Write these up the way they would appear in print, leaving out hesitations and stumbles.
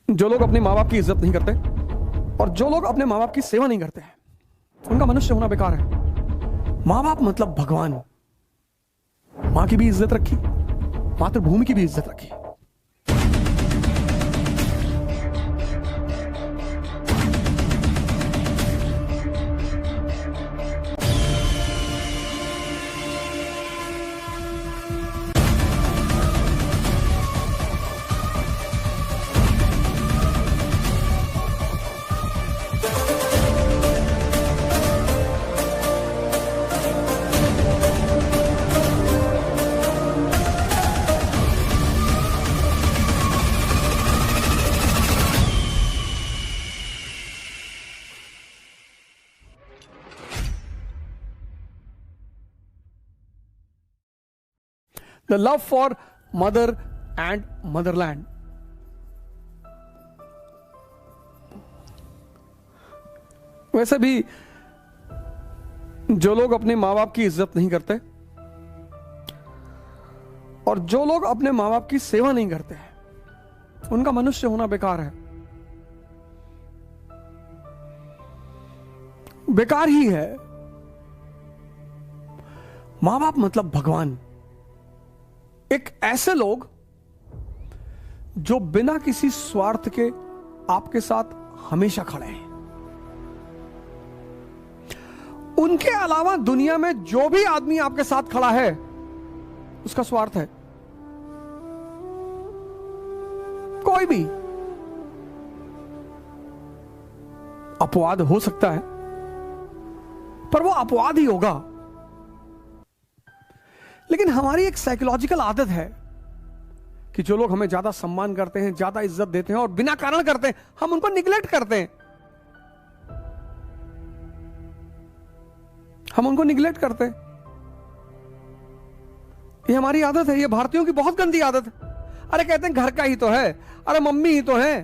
जो लोग अपने माँ बाप की इज्जत नहीं करते और जो लोग अपने माँ बाप की सेवा नहीं करते हैं, उनका मनुष्य होना बेकार है। माँ बाप मतलब भगवान। माँ की भी इज्जत रखी, मातृभूमि की भी इज्जत रखी। The love for mother and motherland. वैसे भी जो लोग अपने माँ बाप की इज्जत नहीं करते और जो लोग अपने माँ बाप की सेवा नहीं करते, उनका मनुष्य होना बेकार है। बेकार ही है। माँ बाप मतलब भगवान। एक ऐसे लोग जो बिना किसी स्वार्थ के आपके साथ हमेशा खड़े हैं। उनके अलावा दुनिया में जो भी आदमी आपके साथ खड़ा है, उसका स्वार्थ है। कोई भी अपवाद हो सकता है, पर वो अपवाद ही होगा। लेकिन हमारी एक साइकोलॉजिकल आदत है कि जो लोग हमें ज्यादा सम्मान करते हैं, ज्यादा इज्जत देते हैं और बिना कारण करते हैं, हम उनको निग्लेक्ट करते हैं। हम उनको निग्लेक्ट करते हैं। ये हमारी आदत है। ये भारतीयों की बहुत गंदी आदत है। अरे कहते हैं घर का ही तो है, अरे मम्मी ही तो है।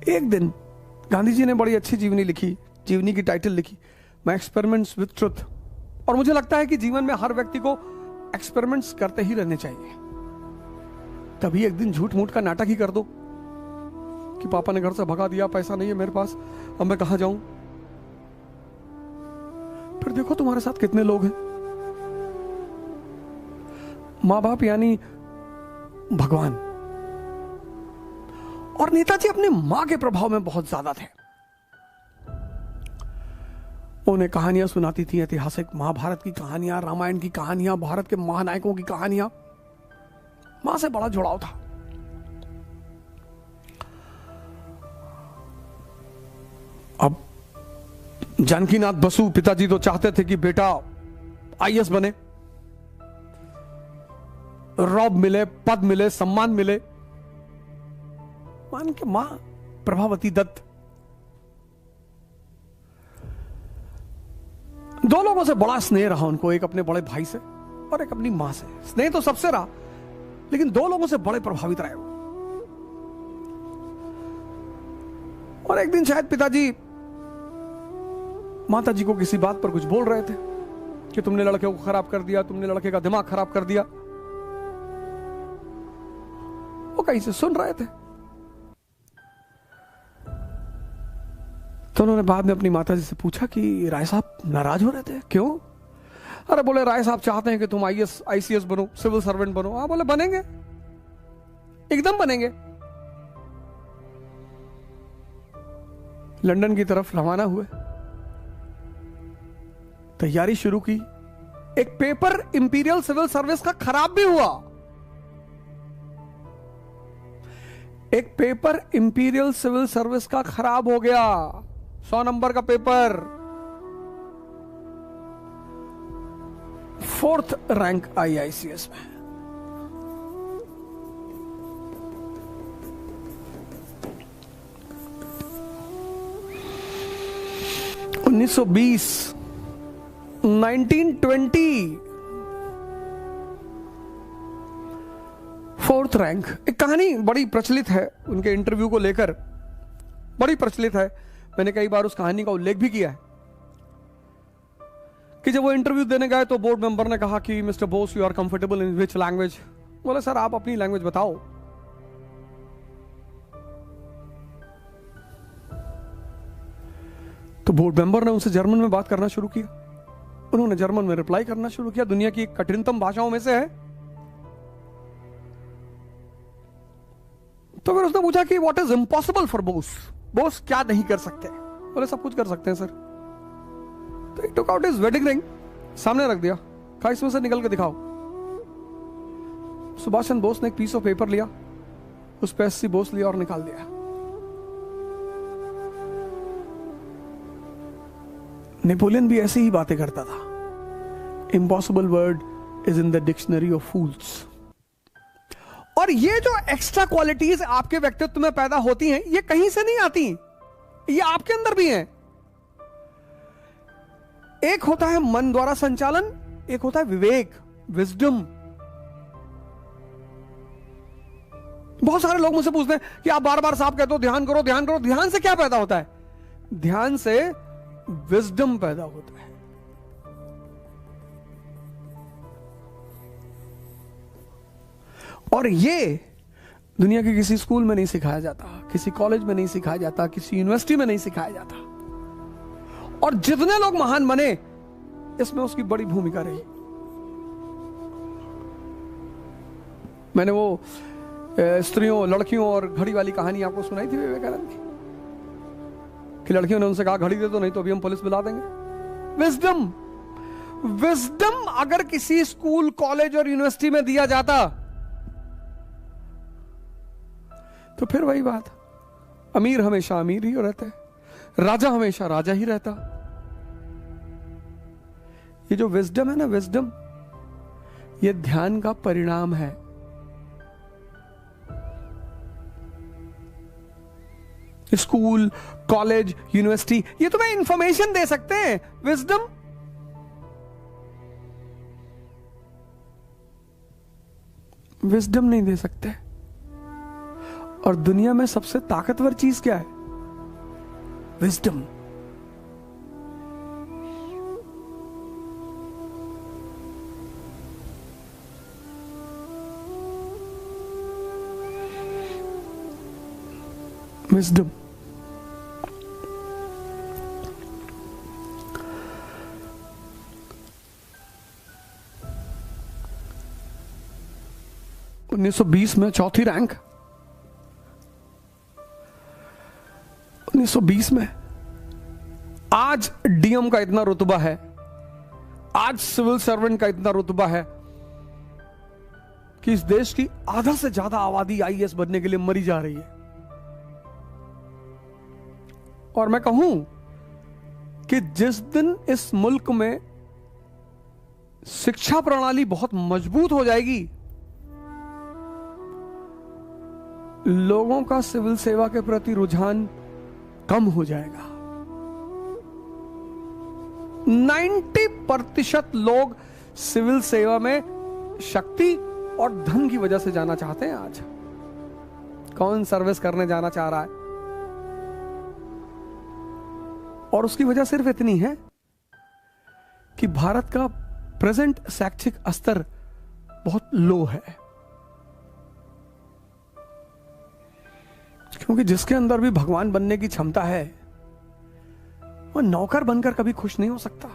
एक दिन गांधी जी ने बड़ी अच्छी जीवनी लिखी, जीवनी की टाइटल लिखी, माय एक्सपेरिमेंट्स विद ट्रुथ। और मुझे लगता है कि जीवन में हर व्यक्ति को एक्सपेरिमेंट्स करते ही रहने चाहिए। कभी एक दिन झूठ मूठ का नाटक ही कर दो कि पापा ने घर से भगा दिया, पैसा नहीं है मेरे पास, अब मैं कहां जाऊं। फिर देखो तुम्हारे साथ कितने लोग हैं। मां बाप यानी भगवान। और नेताजी अपनी मां के प्रभाव में बहुत ज्यादा थे। उन्हें कहानियां सुनाती थी, ऐतिहासिक महाभारत की कहानियां, रामायण की कहानियां, भारत के महानायकों की कहानियां। मां से बड़ा जुड़ाव था। अब जानकीनाथ बसु पिताजी तो चाहते थे कि बेटा आईएएस बने, रॉब मिले, पद मिले, सम्मान मिले। मान के मां प्रभावती दत्त, दो लोगों से बड़ा स्नेह रहा उनको, एक अपने बड़े भाई से और एक अपनी मां से। स्नेह तो सबसे रहा, लेकिन दो लोगों से बड़े प्रभावित रहे वो। और एक दिन शायद पिताजी माता जी को किसी बात पर कुछ बोल रहे थे कि तुमने लड़के को खराब कर दिया, तुमने लड़के का दिमाग खराब कर दिया। वो कहीं से सुन रहे थे। तो उन्होंने बाद में अपनी माता जी से पूछा कि राय साहब नाराज हो रहे थे, क्यों? अरे बोले राय साहब चाहते हैं कि तुम आईएएस आईसीएस बनो, सिविल सर्वेंट बनो। हाँ बोले बनेंगे, एकदम बनेंगे। लंदन की तरफ रवाना हुए, तैयारी शुरू की। एक पेपर इंपीरियल सिविल सर्विस का खराब भी हुआ। एक पेपर इंपीरियल सिविल सर्विस का खराब हो गया, 100 नंबर का पेपर, 4th रैंक आई आईसीएस में। (1920) 1920 4th रैंक। एक कहानी बड़ी प्रचलित है उनके इंटरव्यू को लेकर, बड़ी प्रचलित है। मैंने कई बार उस कहानी का उल्लेख भी किया है कि जब वो इंटरव्यू देने गए तो बोर्ड मेंबर ने कहा कि mister Bose, you are comfortable in which language? बोला सर आप अपनी लैंग्वेज बताओ। तो बोर्ड मेंबर ने उनसे जर्मन में बात करना शुरू किया। उन्होंने जर्मन में रिप्लाई करना शुरू किया। दुनिया की एक कठिनतम भाषाओं में से है। तो फिर उसने पूछा कि what is impossible for Bose, Bose क्या नहीं कर सकते? बोले सब कुछ कर सकते हैं सर। तो he took out his wedding ring, सामने रख दिया, कहा इसमें से निकल के दिखाओ। सुभाष चंद्र बोस ने एक पीस ऑफ पेपर लिया, उस पे एससी बोस लिया और निकाल दिया। नेपोलियन भी ऐसी ही बातें करता था। Impossible word is in the dictionary of fools. और ये जो एक्स्ट्रा क्वालिटीज आपके व्यक्तित्व में पैदा होती हैं, ये कहीं से नहीं आती, ये आपके अंदर भी हैं। एक होता है मन द्वारा संचालन, एक होता है विवेक, विजडम। बहुत सारे लोग मुझसे पूछते हैं कि आप बार बार साहब कहते हो ध्यान करो ध्यान करो। ध्यान से क्या पैदा होता है? ध्यान से विजडम पैदा होता है। और ये दुनिया के किसी स्कूल में नहीं सिखाया जाता, किसी कॉलेज में नहीं सिखाया जाता, किसी यूनिवर्सिटी में नहीं सिखाया जाता। और जितने लोग महान बने, इसमें उसकी बड़ी भूमिका रही। मैंने वो स्त्रियों, लड़कियों और घड़ी वाली कहानी आपको सुनाई थी विवेकानंद की, कि लड़कियों ने उनसे कहा घड़ी दे दो, नहीं तो अभी हम पुलिस बुला देंगे। विजडम, विजडम अगर किसी स्कूल, कॉलेज और यूनिवर्सिटी में दिया जाता तो फिर वही बात, अमीर हमेशा अमीर ही रहता है, राजा हमेशा राजा ही रहता। ये जो विजडम है ना, विजडम, ये ध्यान का परिणाम है। स्कूल, कॉलेज, यूनिवर्सिटी ये तुम्हें इंफॉर्मेशन दे सकते हैं, विजडम विजडम नहीं दे सकते। और दुनिया में सबसे ताकतवर चीज क्या है? विजडम। विजडम। उन्नीस 1920 में चौथी रैंक, 1920 में। आज डीएम का इतना रुतबा है, आज सिविल सर्वेंट का इतना रुतबा है कि इस देश की आधा से ज्यादा आबादी आईएएस बनने के लिए मरी जा रही है। और मैं कहूं कि जिस दिन इस मुल्क में शिक्षा प्रणाली बहुत मजबूत हो जाएगी, लोगों का सिविल सेवा के प्रति रुझान कम हो जाएगा। 90% लोग सिविल सेवा में शक्ति और धन की वजह से जाना चाहते हैं। आज कौन सर्विस करने जाना चाह रहा है? और उसकी वजह सिर्फ इतनी है कि भारत का प्रेजेंट शैक्षिक स्तर बहुत लो है। क्योंकि जिसके अंदर भी भगवान बनने की क्षमता है, वो नौकर बनकर कभी खुश नहीं हो सकता।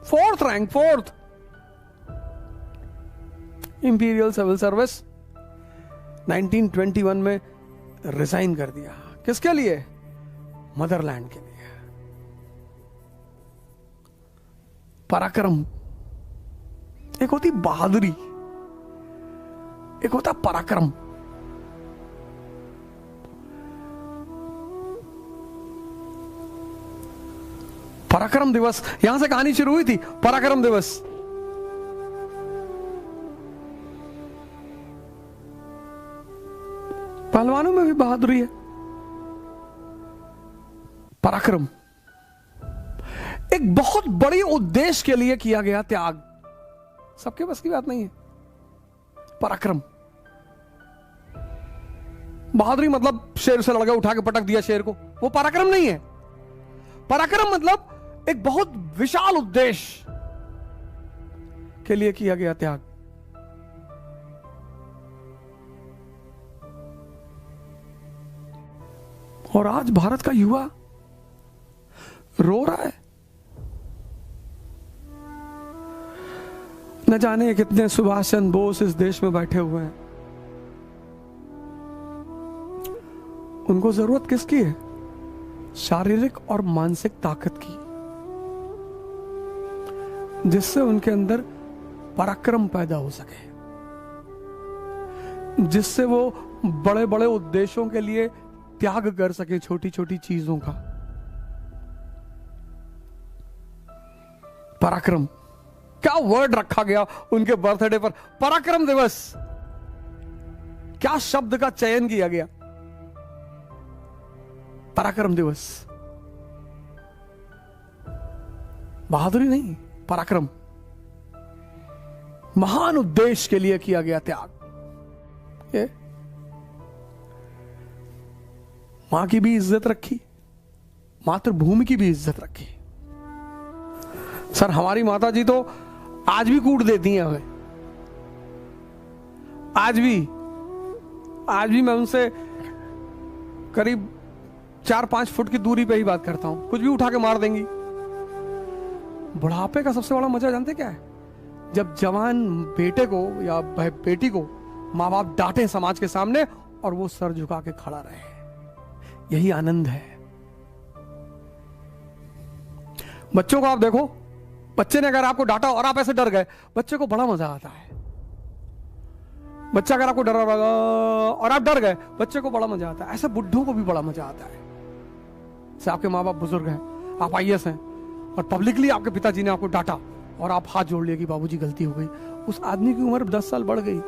4th rank, 4th imperial civil service 1921 में रिजाइन कर दिया। किसके लिए? मदरलैंड के लिए। पराक्रम, एक होती बहादुरी, एक होता पराक्रम। पराक्रम दिवस, यहां से कहानी शुरू हुई थी। पराक्रम दिवस, पहलवानों में भी बहादुरी है। पराक्रम एक बहुत बड़ी उद्देश्य के लिए किया गया त्याग, सबके बस की बात नहीं है। पराक्रम, बहादुरी मतलब शेर से लड़का उठा के पटक दिया शेर को, वो पराक्रम नहीं है। पराक्रम मतलब एक बहुत विशाल उद्देश्य के लिए किया गया त्याग। और आज भारत का युवा रो रहा है। न जाने कितने सुभाष चंद्र बोस इस देश में बैठे हुए हैं, उनको जरूरत किसकी है? शारीरिक और मानसिक ताकत की, जिससे उनके अंदर पराक्रम पैदा हो सके, जिससे वो बड़े बड़े उद्देश्यों के लिए त्याग कर सके छोटी छोटी चीजों का। पराक्रम, क्या वर्ड रखा गया उनके बर्थडे पर, पराक्रम दिवस। क्या शब्द का चयन किया गया, पराक्रम दिवस। बहादुरी नहीं, पराक्रम। महान उद्देश्य के लिए किया गया त्याग। ये मां की भी इज्जत रखी, मातृभूमि की भी इज्जत रखी। सर हमारी माता जी तो आज भी कूट देती हैं हमें, आज भी मैं उनसे करीब 4-5 फुट की दूरी पे ही बात करता हूं, कुछ भी उठा के मार देंगी। बुढ़ापे का सबसे बड़ा मजा जानते क्या है? जब जवान बेटे को या बेटी को माँ बाप डांटे समाज के सामने और वो सर झुका के खड़ा रहे, यही आनंद है। बच्चों को आप देखो, बच्चे ने अगर आपको डांटा और आप ऐसे डर गए, बच्चे को बड़ा मजा आता है। बच्चा अगर आपको डरा और आप डर गए, बच्चे को बड़ा मजा आता है। ऐसे बुढ़ों को भी बड़ा मजा आता है। से आपके माँ बाप बुजुर्ग हैं, आप आईएएस हैं और पब्लिकली आपके पिताजी ने आपको डांटा और आप हाथ जोड़ लिए कि बाबूजी गलती हो गई। उस आदमी की उम्र 10 साल बढ़ गई,